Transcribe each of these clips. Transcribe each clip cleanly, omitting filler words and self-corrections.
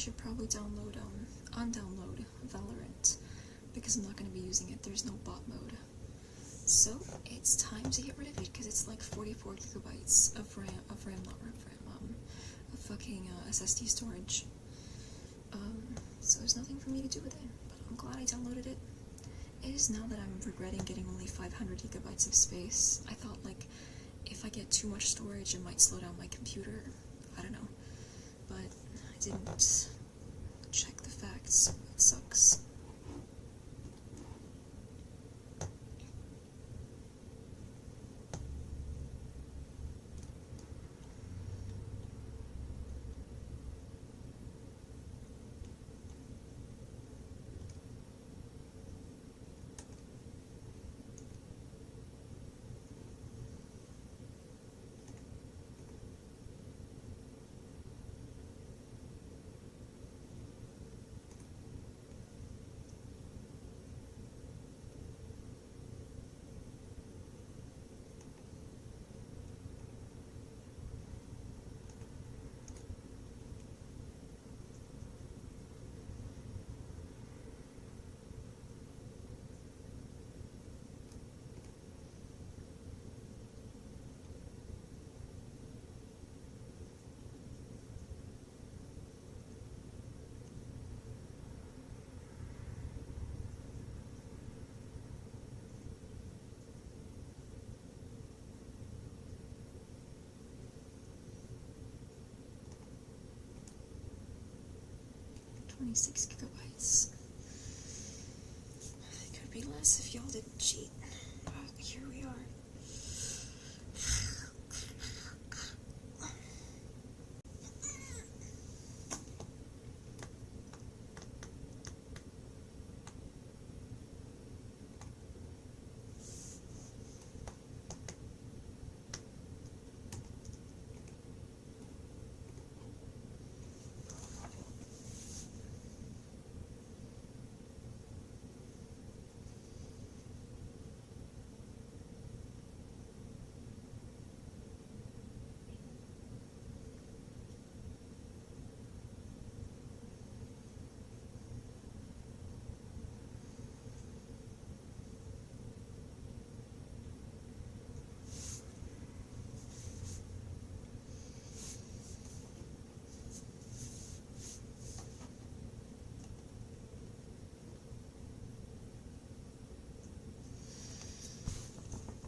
should probably undownload Valorant, because I'm not going to be using it. There's no bot mode. So, it's time to get rid of it, because it's like 44 gigabytes of fucking SSD storage. So there's nothing for me to do with it, but I'm glad I downloaded it. It is now that I'm regretting getting only 500 gigabytes of space. I thought, like, if I get too much storage, it might slow down my computer. I don't know. But I didn't check the facts. It sucks. $26 gigabytes. It could be less if y'all didn't cheat. But here we are.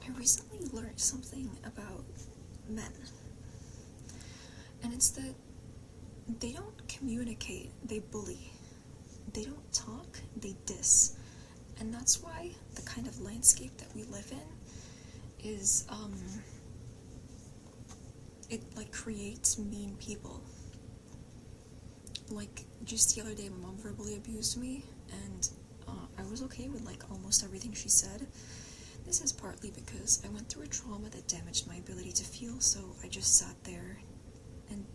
I recently learned something about men, and it's that they don't communicate, they bully. They don't talk, they diss. And that's why the kind of landscape that we live in is, it, like, creates mean people. Like, just the other day, my mom verbally abused me, and I was okay with, like, almost everything she said. This is partly because I went through a trauma that damaged my ability to feel, so I just sat there and,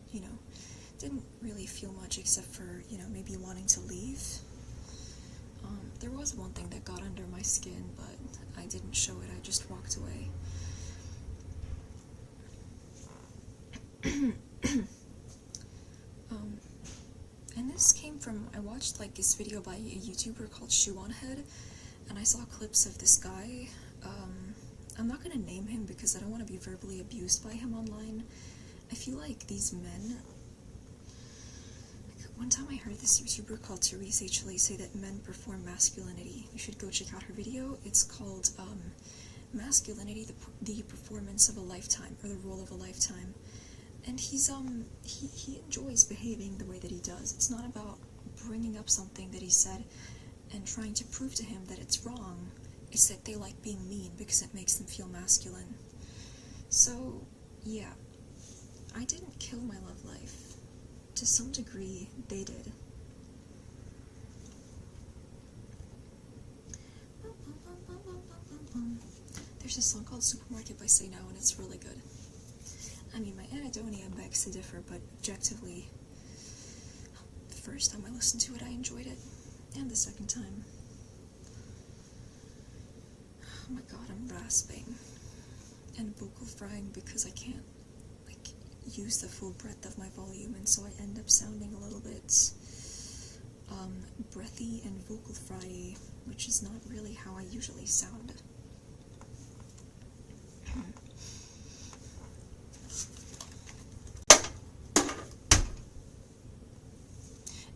didn't really feel much except for, maybe wanting to leave. There was one thing that got under my skin, but I didn't show it, I just walked away. And this came from, I watched, like, this video by a YouTuber called Shoe on Head, and I saw clips of this guy. I'm not gonna name him because I don't want to be verbally abused by him online. I feel like these men, like, one time I heard this YouTuber called Therese H. Lay say that men perform masculinity. You should go check out her video. It's called Masculinity, the Performance of a Lifetime, or the Role of a Lifetime. And he's he enjoys behaving the way that he does. It's not about bringing up something that he said and trying to prove to him that it's wrong. It's that they like being mean because it makes them feel masculine. So, yeah, I didn't kill my love life. To some degree, they did. There's a song called Supermarket by Say Now, and it's really good. I mean, my anhedonia begs to differ, but objectively, the first time I listened to it, I enjoyed it, and the second time. Oh my god, I'm rasping and vocal frying because I can't, like, use the full breadth of my volume, and so I end up sounding a little bit breathy and vocal fry, which is not really how I usually sound.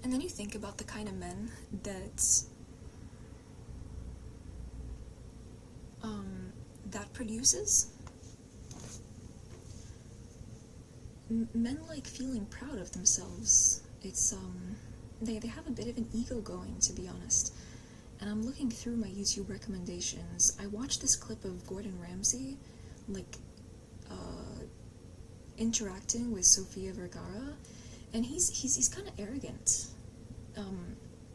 And then you think about the kind of men that that produces. Men like feeling proud of themselves. It's they have a bit of an ego going, to be honest. And I'm looking through my YouTube recommendations. I watched this clip of Gordon Ramsay, like, interacting with Sofia Vergara, and he's kind of arrogant.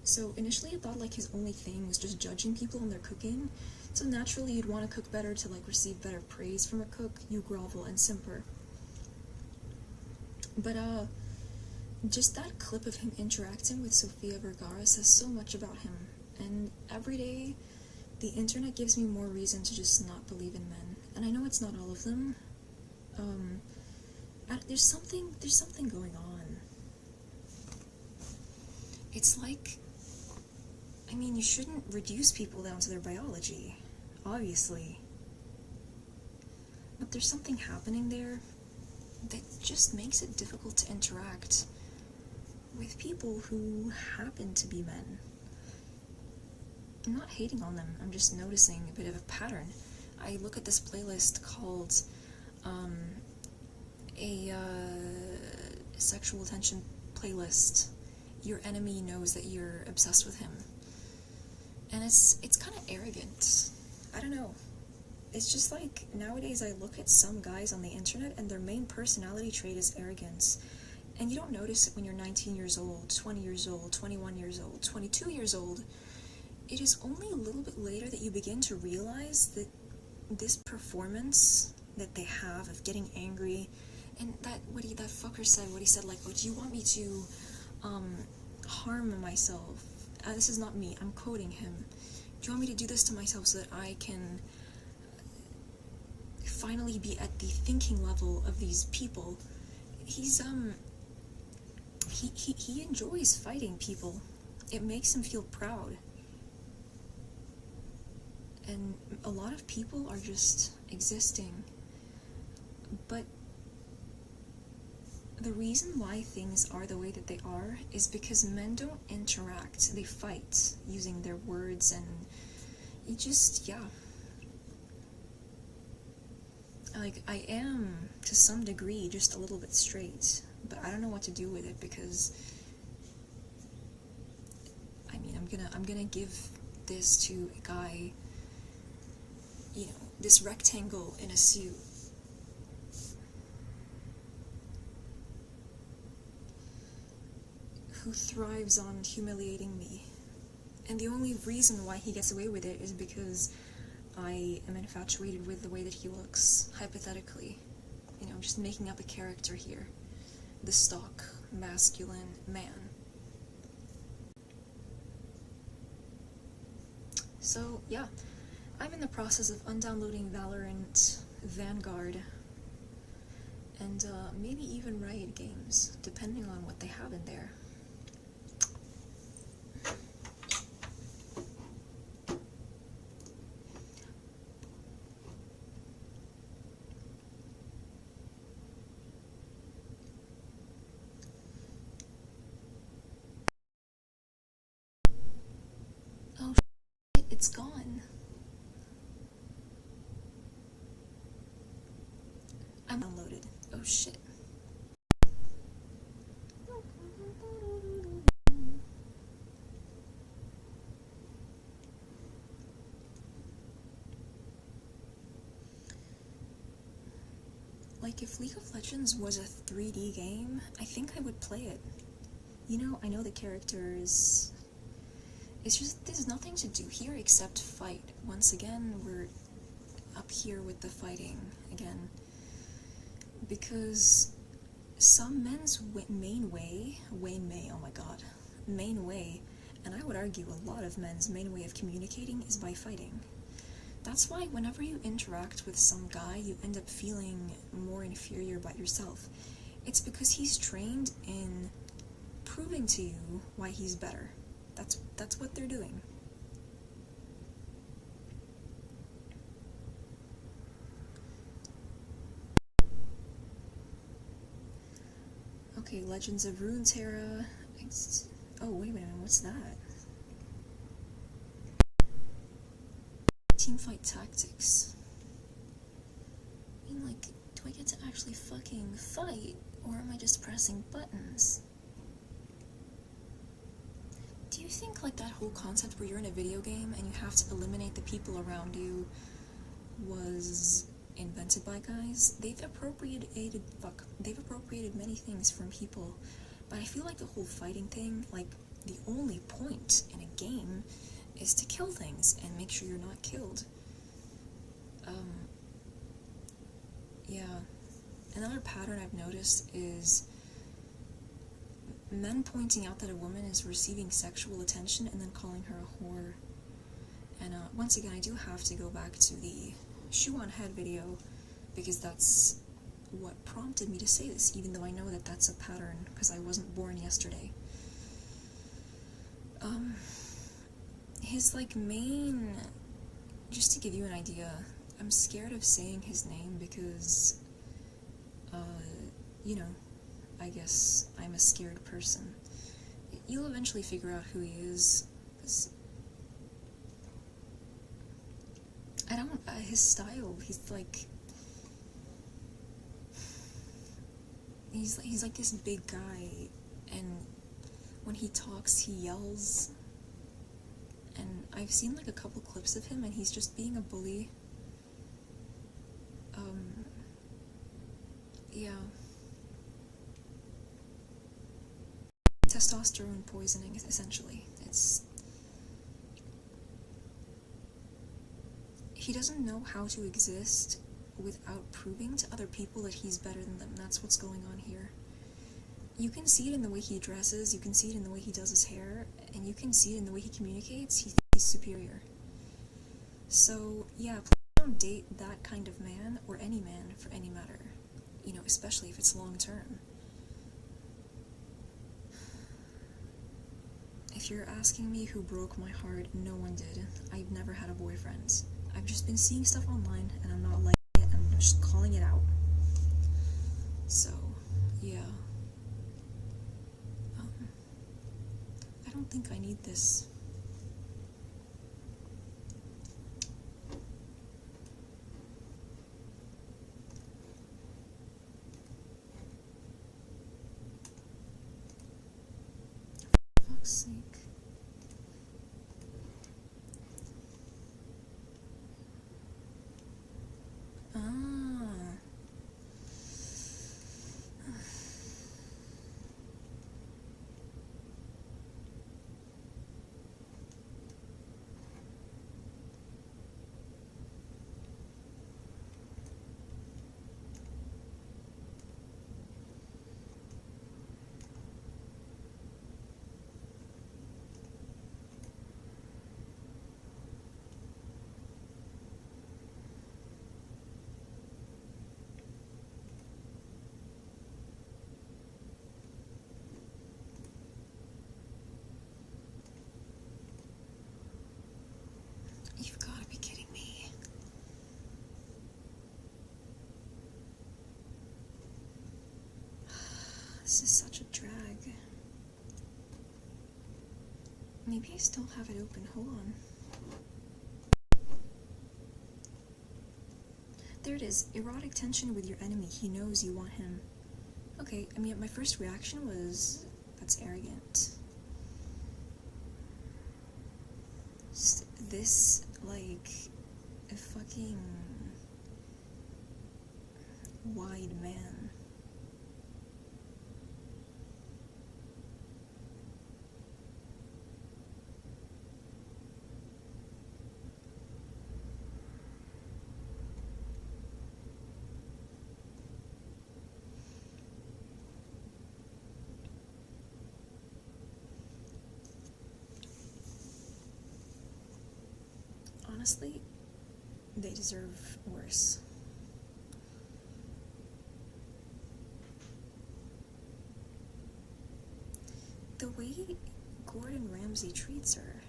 So initially I thought, like, his only thing was just judging people on their cooking. So naturally you'd want to cook better to, like, receive better praise from a cook. You grovel and simper. But, just that clip of him interacting with Sofia Vergara says so much about him. And every day, the internet gives me more reason to just not believe in men. And I know it's not all of them. There's something going on. It's like, I mean, you shouldn't reduce people down to their biology, obviously. But there's something happening there that just makes it difficult to interact with people who happen to be men. I'm not hating on them, I'm just noticing a bit of a pattern. I look at this playlist called a sexual attention playlist. Your enemy knows that you're obsessed with him. And it's kind of arrogant. I don't know. It's just like, nowadays I look at some guys on the internet and their main personality trait is arrogance. And you don't notice it when you're 19 years old, 20 years old, 21 years old, 22 years old. It is only a little bit later that you begin to realize that this performance that they have of getting angry, and that fucker said, what he said, like, oh, do you want me to harm myself? This is not me, I'm quoting him. Do you want me to do this to myself so that I can finally be at the thinking level of these people? He's he enjoys fighting people. It makes him feel proud. And a lot of people are just existing. But the reason why things are the way that they are is because men don't interact. They fight using their words, and it just, yeah. Like, I am, to some degree, just a little bit straight, but I don't know what to do with it, because, I mean, I'm gonna give this to a guy, you know, this rectangle in a suit. Who thrives on humiliating me. And the only reason why he gets away with it is because I am infatuated with the way that he looks, hypothetically. You know, I'm just making up a character here. The stock, masculine man. So, yeah. I'm in the process of undownloading Valorant, Vanguard, and maybe even Riot Games, depending on what they have in there. Oh shit, it's gone. I'm downloaded. Oh shit. Like, if League of Legends was a 3D game, I think I would play it. You know, I know the characters. It's just, there's nothing to do here except fight. Once again, we're up here with the fighting again. Because some men's main way, oh my god, main way, and I would argue a lot of men's main way of communicating is by fighting. That's why whenever you interact with some guy, you end up feeling more inferior about yourself. It's because he's trained in proving to you why he's better. That's what they're doing. Okay, Legends of Runeterra. Oh, wait a minute, what's that? Teamfight Tactics. I mean, like, do I get to actually fucking fight, or am I just pressing buttons? Do you think, like, that whole concept where you're in a video game and you have to eliminate the people around you was invented by guys? They've appropriated many things from people, but I feel like the whole fighting thing, like, the only point in a game is to kill things and make sure you're not killed. Yeah. Another pattern I've noticed is men pointing out that a woman is receiving sexual attention and then calling her a whore. And once again, I do have to go back to the shoe on head video, because that's what prompted me to say this, even though I know that that's a pattern, because I wasn't born yesterday. His, like, main... Just to give you an idea, I'm scared of saying his name because, you know, I guess I'm a scared person. You'll eventually figure out who he is, because I don't, his style, he's like this big guy, and when he talks, he yells, and I've seen, like, a couple clips of him, and he's just being a bully. Yeah. Testosterone poisoning, essentially. He doesn't know how to exist without proving to other people that he's better than them. That's what's going on here. You can see it in the way he dresses, you can see it in the way he does his hair, and you can see it in the way he communicates. He thinks he's superior. So, yeah, please don't date that kind of man, or any man, for any matter. You know, especially if it's long-term. If you're asking me who broke my heart, no one did. I've never had a boyfriend. I've just been seeing stuff online, and I'm not liking it, and I'm just calling it out. So, yeah. I don't think I need this. For fuck's sake. You've got to be kidding me. This is such a drag. Maybe I still have it open. Hold on. There it is. Erotic tension with your enemy. He knows you want him. Okay, I mean, my first reaction was, that's arrogant. This, like, a fucking wide man. Honestly, they deserve worse. way Gordon Ramsay treats her.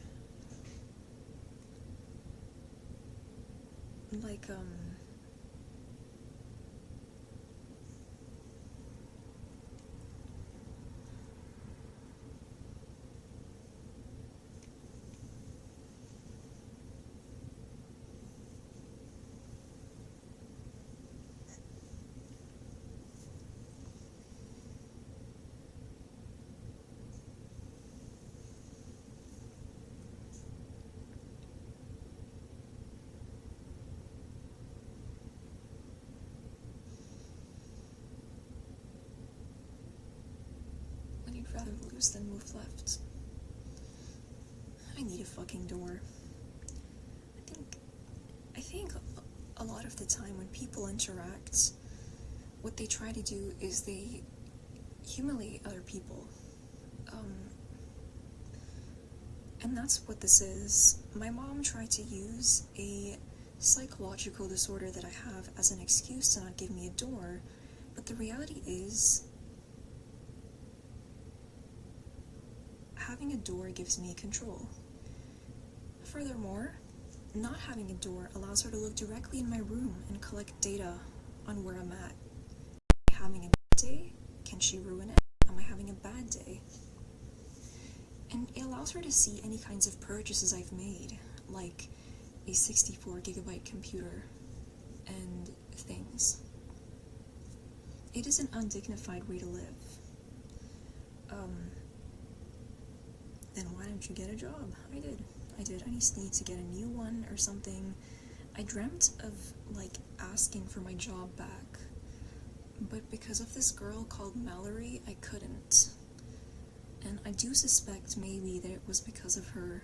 Like, I'd rather lose than move left. I need a fucking door. I think a lot of the time when people interact, what they try to do is they humiliate other people. And that's what this is. My mom tried to use a psychological disorder that I have as an excuse to not give me a door, but the reality is, having a door gives me control. Furthermore, not having a door allows her to look directly in my room and collect data on where I'm at. Am I having a good day? Can she ruin it? Am I having a bad day? And it allows her to see any kinds of purchases I've made, like a 64GB computer and things. It is an undignified way to live. Then why don't you get a job? I did. I just need to get a new one or something. I dreamt of, like, asking for my job back, but because of this girl called Mallory, I couldn't. And I do suspect maybe that it was because of her,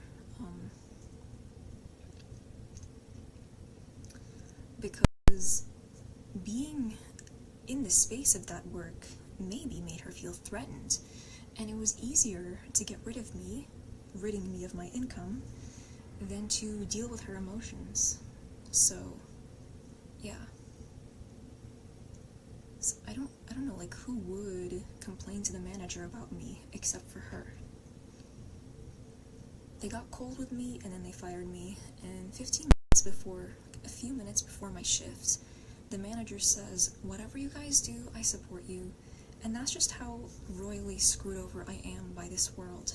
because being in the space of that work maybe made her feel threatened, and it was easier to get rid of me, ridding me of my income, than to deal with her emotions. So, yeah. So I don't know, like, who would complain to the manager about me except for her. They got cold with me and then they fired me, and a few minutes before my shift, the manager says, "Whatever you guys do, I support you." And that's just how royally screwed over I am by this world.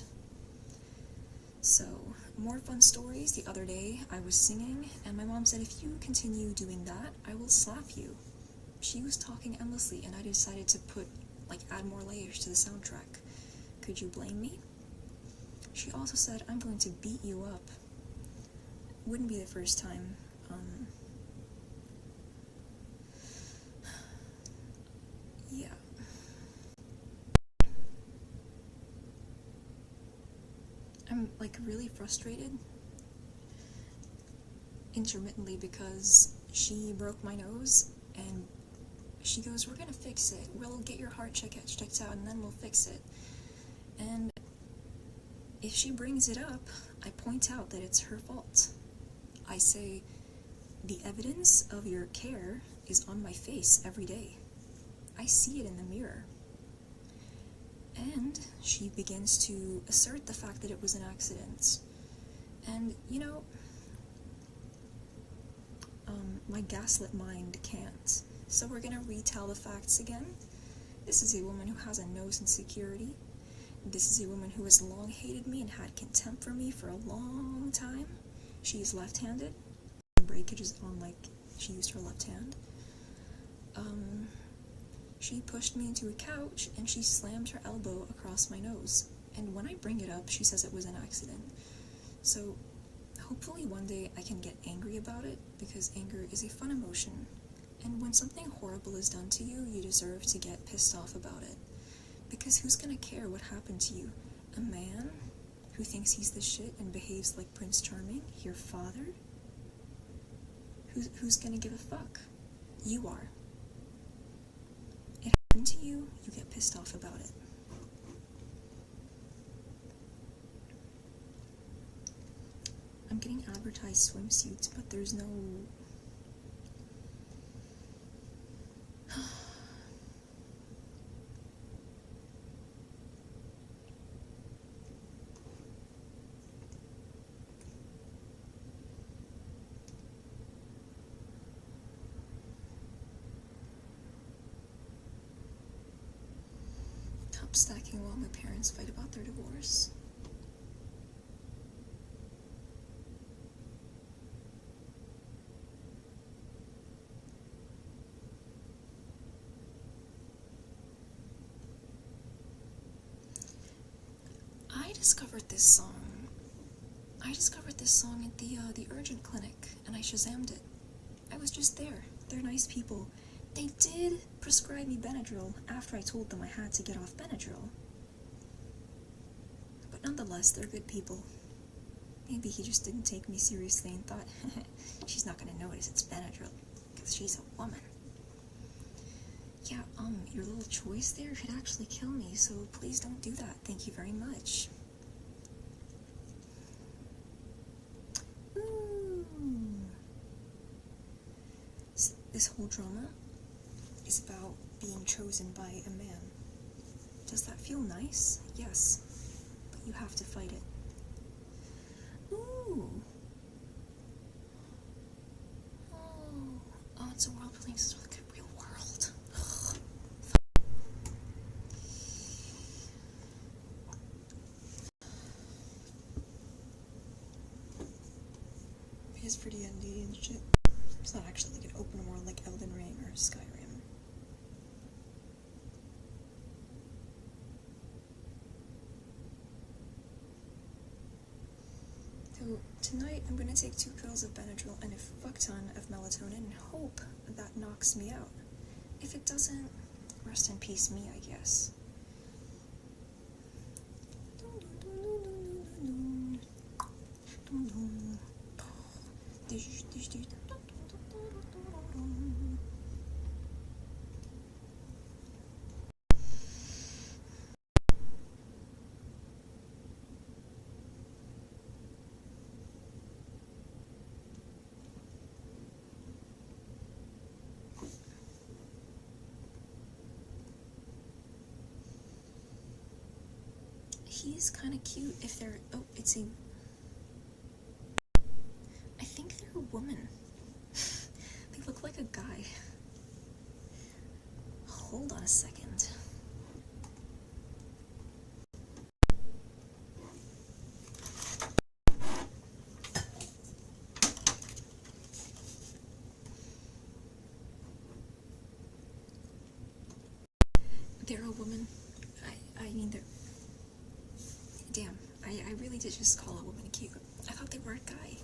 So, more fun stories. The other day, I was singing, and my mom said, "If you continue doing that, I will slap you." She was talking endlessly, and I decided to add more layers to the soundtrack. Could you blame me? She also said, "I'm going to beat you up." Wouldn't be the first time. Yeah. I'm, really frustrated intermittently because she broke my nose, and she goes, "We're gonna fix it. We'll get your heart checked out, and then we'll fix it." And if she brings it up, I point out that it's her fault. I say, "The evidence of your care is on my face every day. I see it in the mirror." And she begins to assert the fact that it was an accident. And, my gaslit mind can't. So we're gonna retell the facts again. This is a woman who has a nose insecurity. This is a woman who has long hated me and had contempt for me for a long time. She is left-handed. The breakage is on, she used her left hand. She pushed me into a couch, and she slammed her elbow across my nose. And when I bring it up, she says it was an accident. So, hopefully one day I can get angry about it, because anger is a fun emotion. And when something horrible is done to you, you deserve to get pissed off about it. Because who's gonna care what happened to you? A man who thinks he's the shit and behaves like Prince Charming? Your father? Who's gonna give a fuck? You are. It happened to you, you get pissed off about it. I'm getting advertised swimsuits, but there's no... stop stacking while my parents fight about their divorce. I discovered this song at the urgent clinic, and I Shazammed it. I was just there. They're nice people. They did prescribe me Benadryl after I told them I had to get off Benadryl. But nonetheless, they're good people. Maybe he just didn't take me seriously and thought, she's not gonna notice it's Benadryl, because she's a woman. Yeah, your little choice there could actually kill me, so please don't do that. Thank you very much. Ooh. This whole drama is about being chosen by a man. Does that feel nice? Yes. But you have to fight it. Ooh. Oh, it's a world playing sort of like a real world. It is pretty ND and shit. It's not actually like an open world like Elden Ring or Skyrim. So tonight I'm gonna take 2 pills of Benadryl and a fuck ton of melatonin and hope that knocks me out. If it doesn't, rest in peace me, I guess. He's kind of cute if they're... Oh, it's a... I think they're a woman. They look like a guy. Hold on a second. They're a woman. I mean, they're... Damn, I really did just call a woman cute. I thought they were a guy.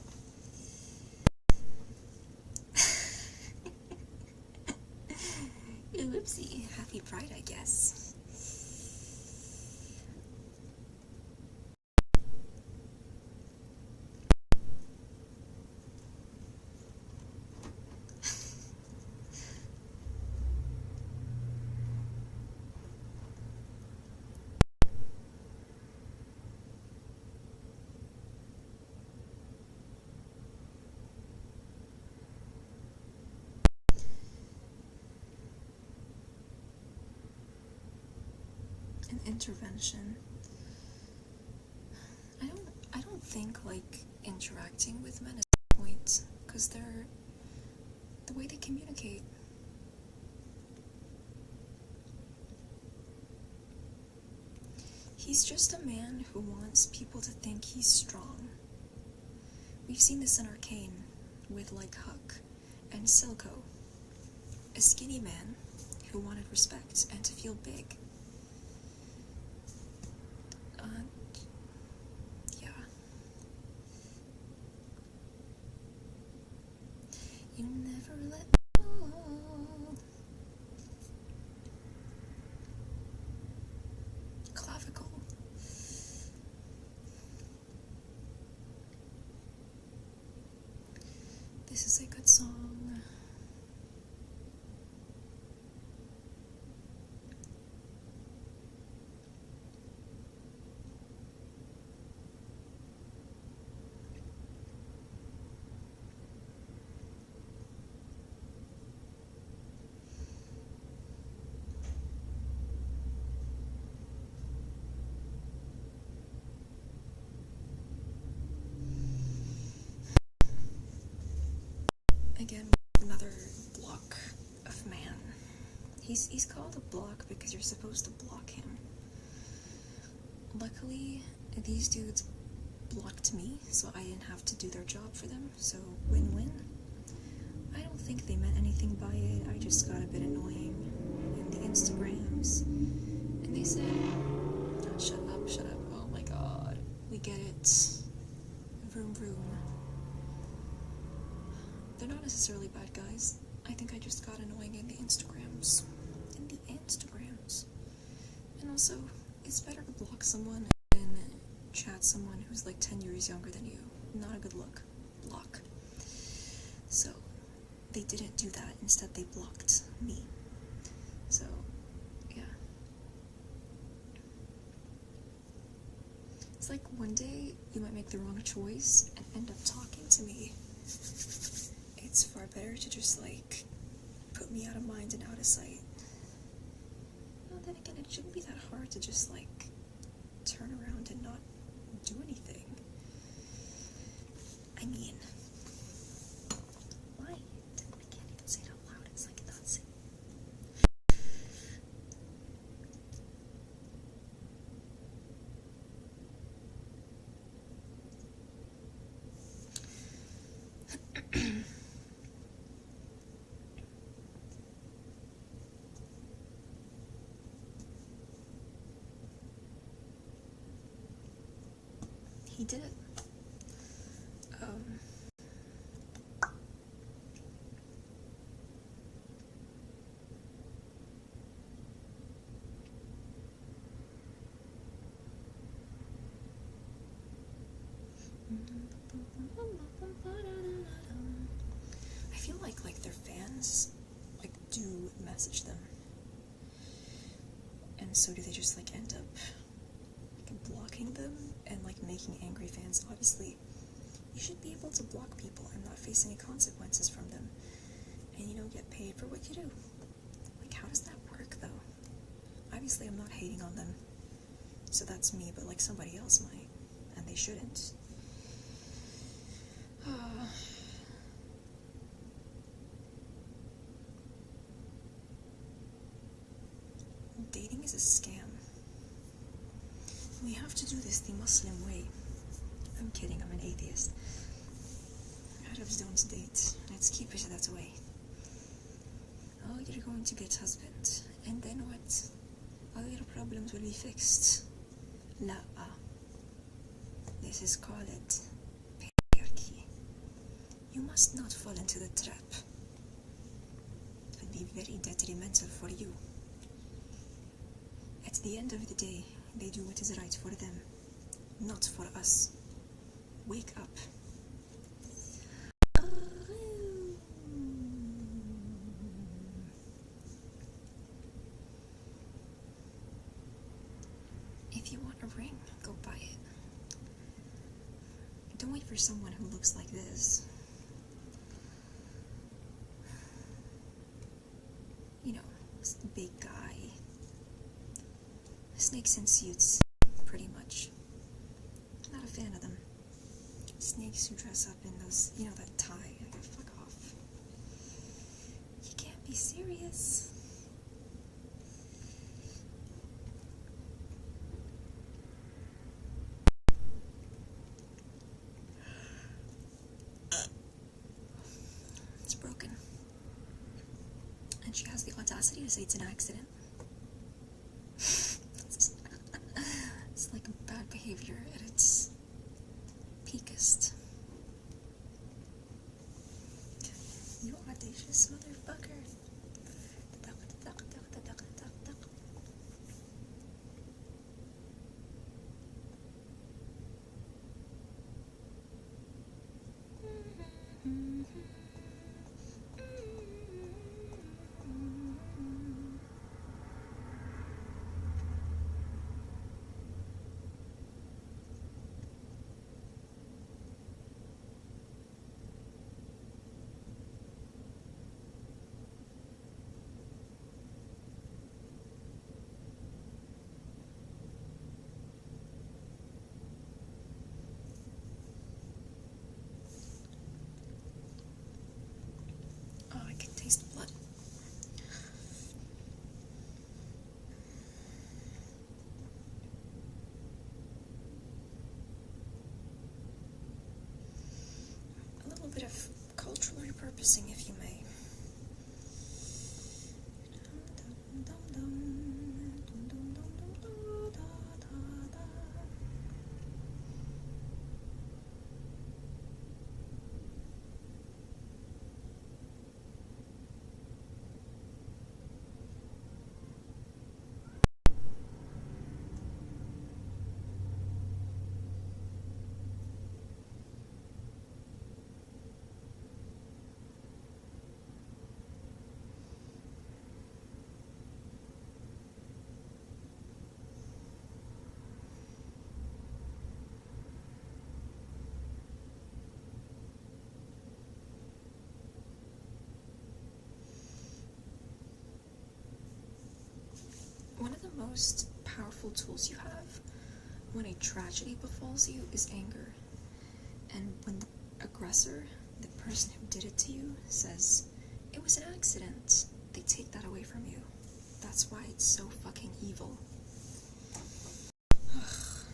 Whoopsie. Happy Pride, I guess. An intervention. I don't think like interacting with men is the point, because they're the way they communicate. He's just a man who wants people to think he's strong. We've seen this in Arcane with like Huck and Silco. A skinny man who wanted respect and to feel big. Yeah. You never let me go. Clavicle. This is a good song. Again, another block of man. He's called a block because you're supposed to block him. luckily, these dudes blocked me, so I didn't have to do their job for them, so win-win. I don't think they meant anything by it, I just got a bit annoying in the Instagrams, and they said, oh, shut up, oh my god, we get it, vroom vroom. They're not necessarily bad guys, I think I just got annoying in the Instagrams. And also, it's better to block someone than chat someone who's like 10 years younger than you. Not a good look. Block. So, they didn't do that. Instead, they blocked me. So, yeah. It's like one day you might make the wrong choice and end up talking to me. It's far better to just like put me out of mind and out of sight. Well, then again, it shouldn't be that hard to just like turn around and not do anything. I mean, why? I can't even say it out loud. It's like nuts. He did it. I feel like their fans like do message them, and so do they just like end up like blocking them and like making angry fans. Obviously, you should be able to block people and not face any consequences from them, and get paid for what you do. Like, how does that work though? Obviously, I'm not hating on them, so that's me, but like somebody else might, and they shouldn't. Dating is a scam. We have to do this the Muslim way. I'm kidding, I'm an atheist. Arabs don't date. Let's keep it that way. Oh, you're going to get husband. And then what? All your problems will be fixed. La. This is called patriarchy. You must not fall into the trap. It will be very detrimental for you. At the end of the day, they do what is right for them, not for us. Wake up. If you want a ring, go buy it. Don't wait for someone who looks like this. Big guy. Snakes in suits, pretty much. Not a fan of them. Snakes who dress up in those, that tie. Like, fuck off. You can't be serious. It's broken. And she has the audacity to say it's an accident. It's like bad behavior at its peakest. You audacious motherfucker. of cultural repurposing, if you may. One of the most powerful tools you have when a tragedy befalls you is anger. And when the aggressor, the person who did it to you, says, it was an accident, they take that away from you. That's why it's so fucking evil. Ugh.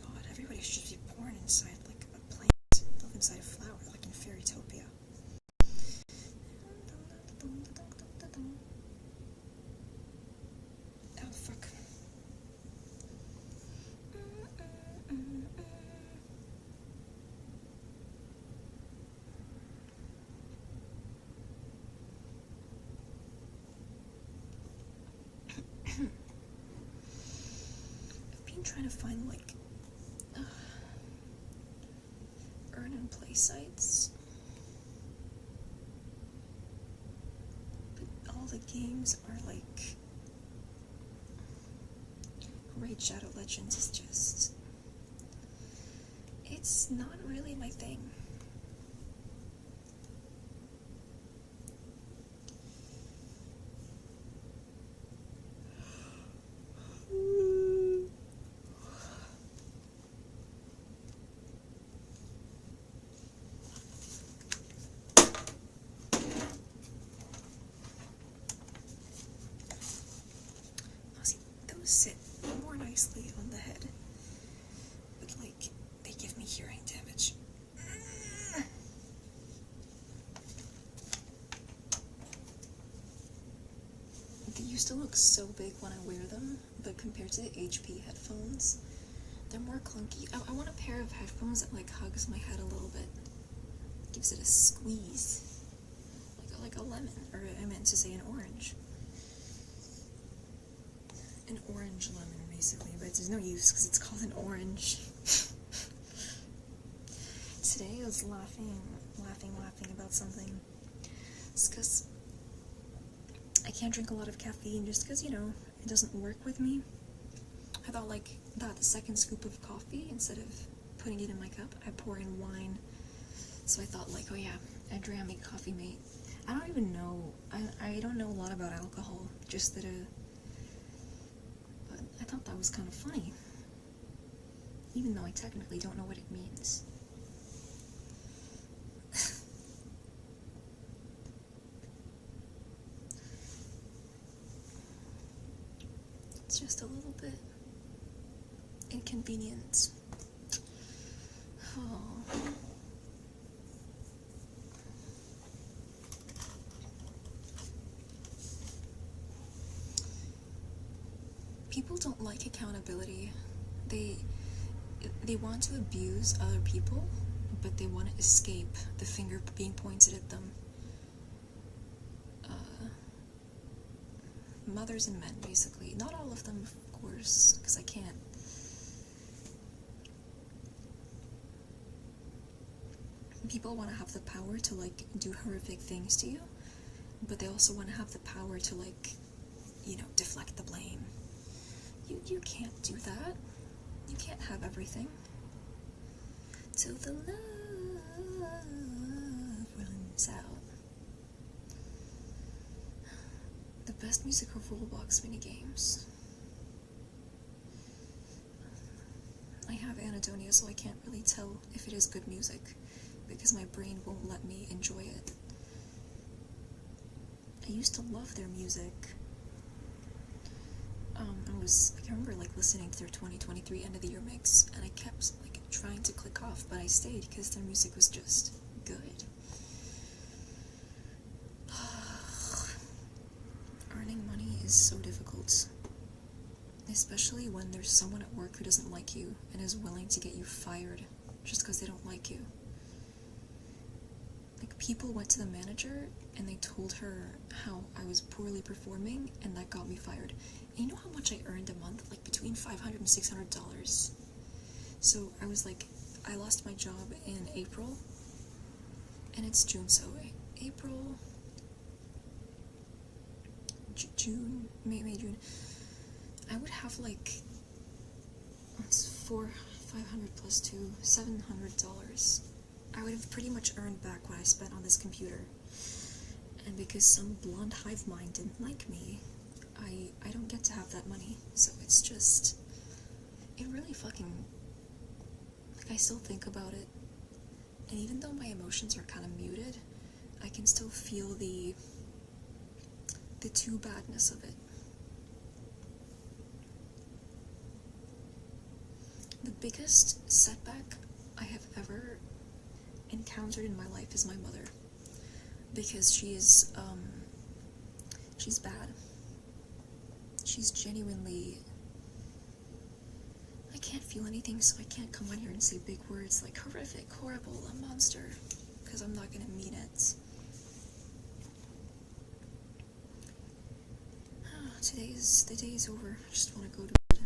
God, everybody should be born inside like a plant, live inside a flower, like in Fairytopia. Oh, fuck. I've been trying to find, like, earn and play sites. But all the games are, like... Raid Shadow Legends is just... It's not really my thing. Sit more nicely on the head, but like they give me hearing damage. They used to look so big when I wear them, but compared to the HP headphones, they're more clunky. I want a pair of headphones that like hugs my head a little bit, gives it a squeeze, like a lemon, or I meant to say an orange. An orange lemon, basically, but there's no use because it's called an orange. Today I was laughing about something. It's because I can't drink a lot of caffeine just because, you know, it doesn't work with me. I thought, like, the second scoop of coffee, instead of putting it in my cup, I pour in wine. So I thought, like, oh yeah, I'd dram a coffee mate. I don't even know, I don't know a lot about alcohol, just that I thought that was kind of funny, even though I technically don't know what it means. It's just a little bit inconvenient. Oh. People don't like accountability. They want to abuse other people, but they want to escape the finger being pointed at them. Mothers and men, basically. Not all of them, of course, because I can't. People want to have the power to, like, do horrific things to you, but they also want to have the power to, like, you know, deflect the blame. You can't do that. You can't have everything. Till the love runs out. The best music are Roblox minigames. I have anhedonia, so I can't really tell if it is good music, because my brain won't let me enjoy it. I used to love their music. I remember, like, listening to their 2023 end of the year mix, and I kept, like, trying to click off, but I stayed because their music was just good. Earning money is so difficult. Especially when there's someone at work who doesn't like you and is willing to get you fired just because they don't like you. Like, people went to the manager and they told her how I was poorly performing, and that got me fired. And you know how much I earned a month? Like between $500 and $600. So I was like, I lost my job in April, and it's June, so April, June, May, June. I would have like, it's $500 plus $2, $700. I would have pretty much earned back what I spent on this computer. And because some blonde hive mind didn't like me, I don't get to have that money. So it's just, it really fucking, like, I still think about it. And even though my emotions are kind of muted, I can still feel the too badness of it. The biggest setback I have ever encountered in my life is my mother, because she's bad. She's genuinely, I can't feel anything, so I can't come on here and say big words like horrific, horrible, a monster, because I'm not gonna mean it. The day's over. I just want to go to bed.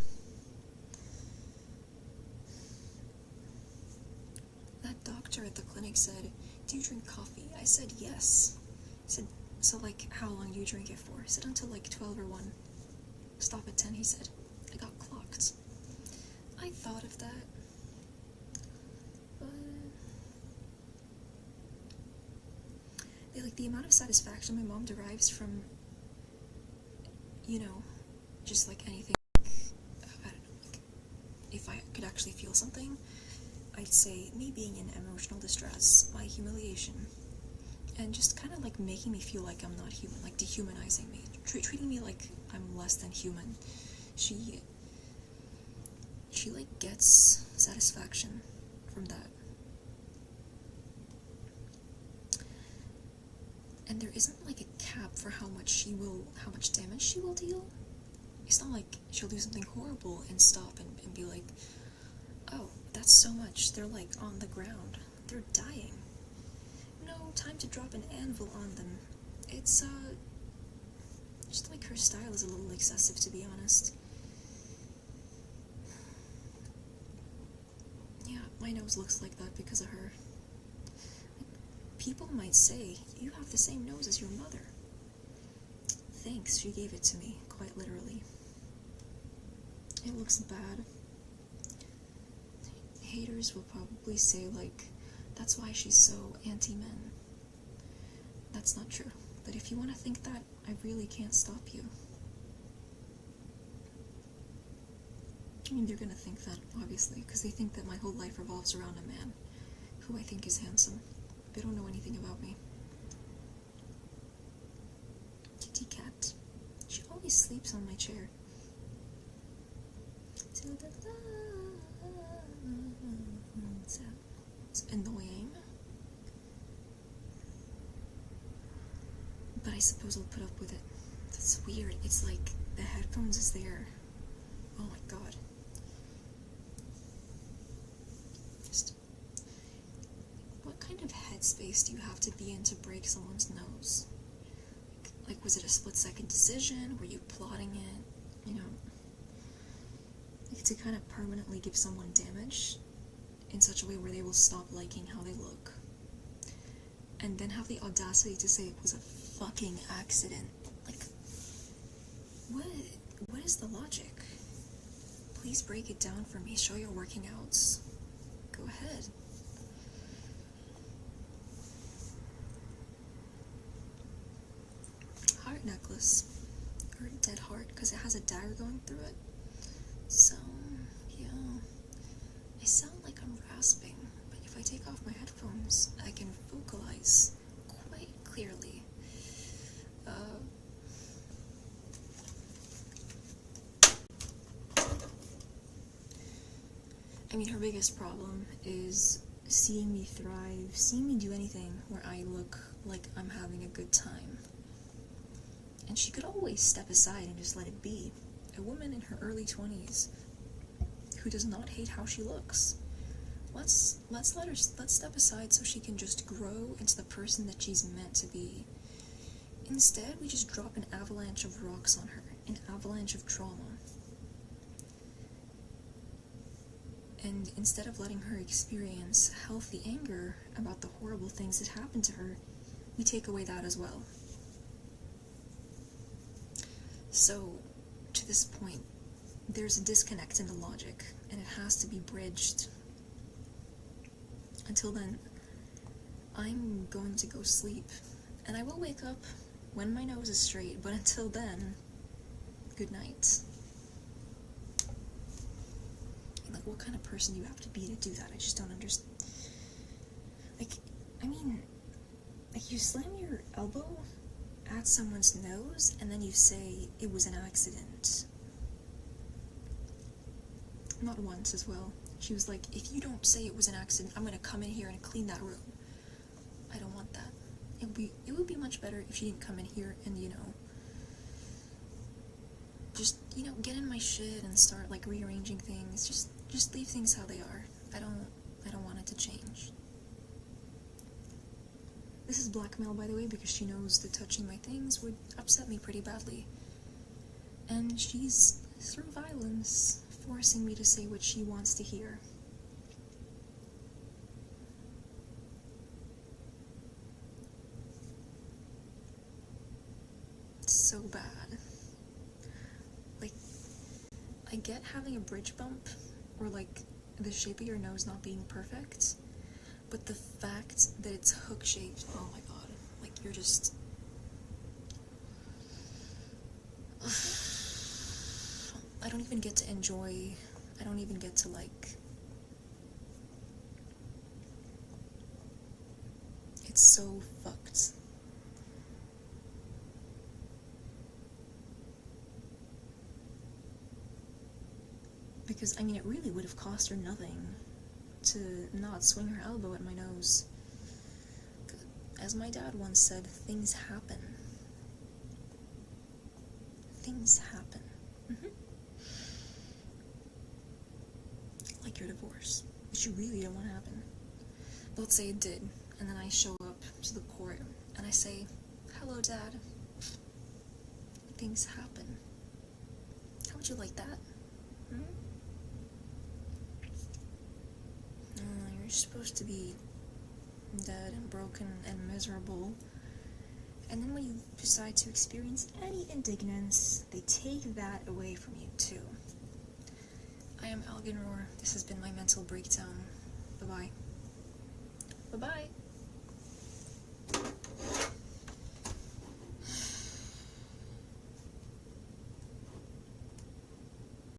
That doctor at the clinic said, "Do you drink coffee?" I said yes. He said, "So like, how long do you drink it for?" I said, "Until like 12 or 1. Stop at 10, he said. I got clocked. I thought of that. But the amount of satisfaction my mom derives from, you know, just like anything, I don't know, like, if I could actually feel something, I'd say me being in emotional distress, my humiliation, and just kind of like making me feel like I'm not human, like dehumanizing me, treating me like I'm less than human. She like gets satisfaction from that. And there isn't like a cap for how much damage she will deal. It's not like she'll do something horrible and stop and be like, "Oh, that's so much, they're like on the ground, they're dying. No, time to drop an anvil on them." It's just like her style is a little excessive, to be honest. Yeah, my nose looks like that because of her. People might say, "You have the same nose as your mother." Thanks, she gave it to me, quite literally. It looks bad. Haters will probably say, like, that's why she's so anti-men. That's not true. But if you want to think that, I really can't stop you. I mean, they're gonna think that, obviously, because they think that my whole life revolves around a man who I think is handsome. They don't know anything about me. Kitty cat. She always sleeps on my chair. It's annoying. But I suppose I'll put up with it. That's weird. It's like the headphones is there. Oh my god. Just, what kind of headspace do you have to be in to break someone's nose? Like, was it a split-second decision? Were you plotting it? You know, like, to kind of permanently give someone damage in such a way where they will stop liking how they look. And then have the audacity to say it was a fucking accident. Like, what is the logic? Please break it down for me. Show your working outs. Go ahead. Heart necklace. Or a dead heart, because it has a dagger going through it. So, yeah. I sound like I'm rasping, but if I take off my headphones, I can vocalize quite clearly. I mean, her biggest problem is seeing me thrive, seeing me do anything where I look like I'm having a good time. And she could always step aside and just let it be. A woman in her early 20s who does not hate how she looks. Let's step aside so she can just grow into the person that she's meant to be. Instead, we just drop an avalanche of rocks on her, an avalanche of trauma. And instead of letting her experience healthy anger about the horrible things that happened to her, we take away that as well. So, to this point, there's a disconnect in the logic, and it has to be bridged. Until then, I'm going to go sleep, and I will wake up when my nose is straight, but until then, good night. And like, what kind of person do you have to be to do that? I just don't understand. Like, I mean, like, you slam your elbow at someone's nose, and then you say it was an accident. Not once as well. She was like, if you don't say it was an accident, I'm gonna come in here and clean that room. I don't want that. It would be much better if she didn't come in here and, just, get in my shit and start, like, rearranging things. Just leave things how they are. I don't want it to change. This is blackmail, by the way, because she knows that touching my things would upset me pretty badly. And she's, through violence, forcing me to say what she wants to hear. It's so bad. Like, I get having a bridge bump, or like, the shape of your nose not being perfect, but the fact that it's hook-shaped, oh my god, like, you're just... I don't even get to enjoy, I don't even get to, like... It's so fucked. Because, I mean, it really would have cost her nothing to not swing her elbow at my nose. As my dad once said, things happen. Things happen. Like your divorce, which you really don't want to happen. But let's say it did, and then I show up to the court, and I say, hello, Dad. Things happen. How would you like that? You're supposed to be dead and broken and miserable, and then when you decide to experience any indignance, they take that away from you too. I am Algenroar. This has been my mental breakdown. Bye-bye. Bye-bye.